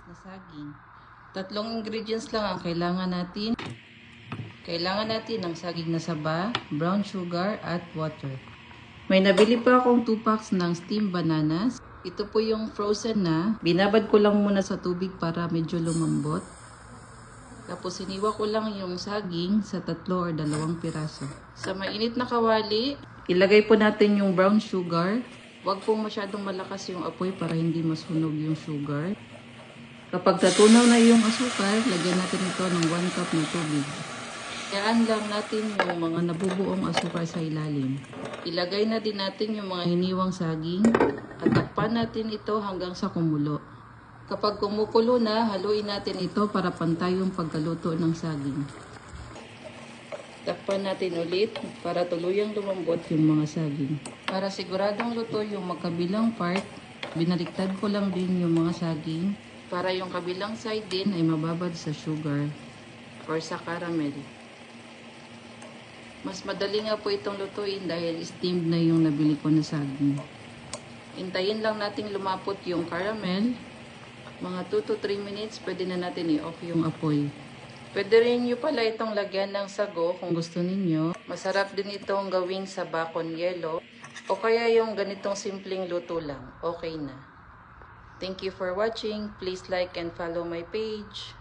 na saging. Tatlong ingredients lang ang kailangan natin. Kailangan natin ng saging na saba, brown sugar, at water. May nabili pa akong 2 packs ng steamed bananas. Ito po yung frozen na. Binabad ko lang muna sa tubig para medyo lumambot. Tapos iniwa ko lang yung saging sa 3 or 2 piraso. Sa mainit na kawali, ilagay po natin yung brown sugar. Huwag pong masyadong malakas yung apoy para hindi masunog yung sugar. Kapag natunaw na yung asukar, lagyan natin ito ng 1 cup ng tubig. Hayaan lang natin yung mga nabubuong asukar sa ilalim. Ilagay na din natin yung mga hiniwang saging at takpan natin ito hanggang sa kumulo. Kapag kumukulo na, haluin natin ito para pantay yung pagkaluto ng saging. Takpan natin ulit para tuluyang lumambot yung mga saging. Para siguradong luto yung magkabilang part, binaliktad ko lang din yung mga saging para yung kabilang side din ay mababad sa sugar or sa caramel. Mas madali nga po itong lutuin dahil steamed na yung nabili ko na saging. Hintayin lang nating lumapot yung caramel. Mga 2 to 3 minutes, pwede na natin i-off yung apoy. Pwede rin nyo pala itong lagyan ng sago kung gusto ninyo. Masarap din itong gawing saba con yelo. O kaya yung ganitong simpleng luto lang. Okay na. Thank you for watching. Please like and follow my page.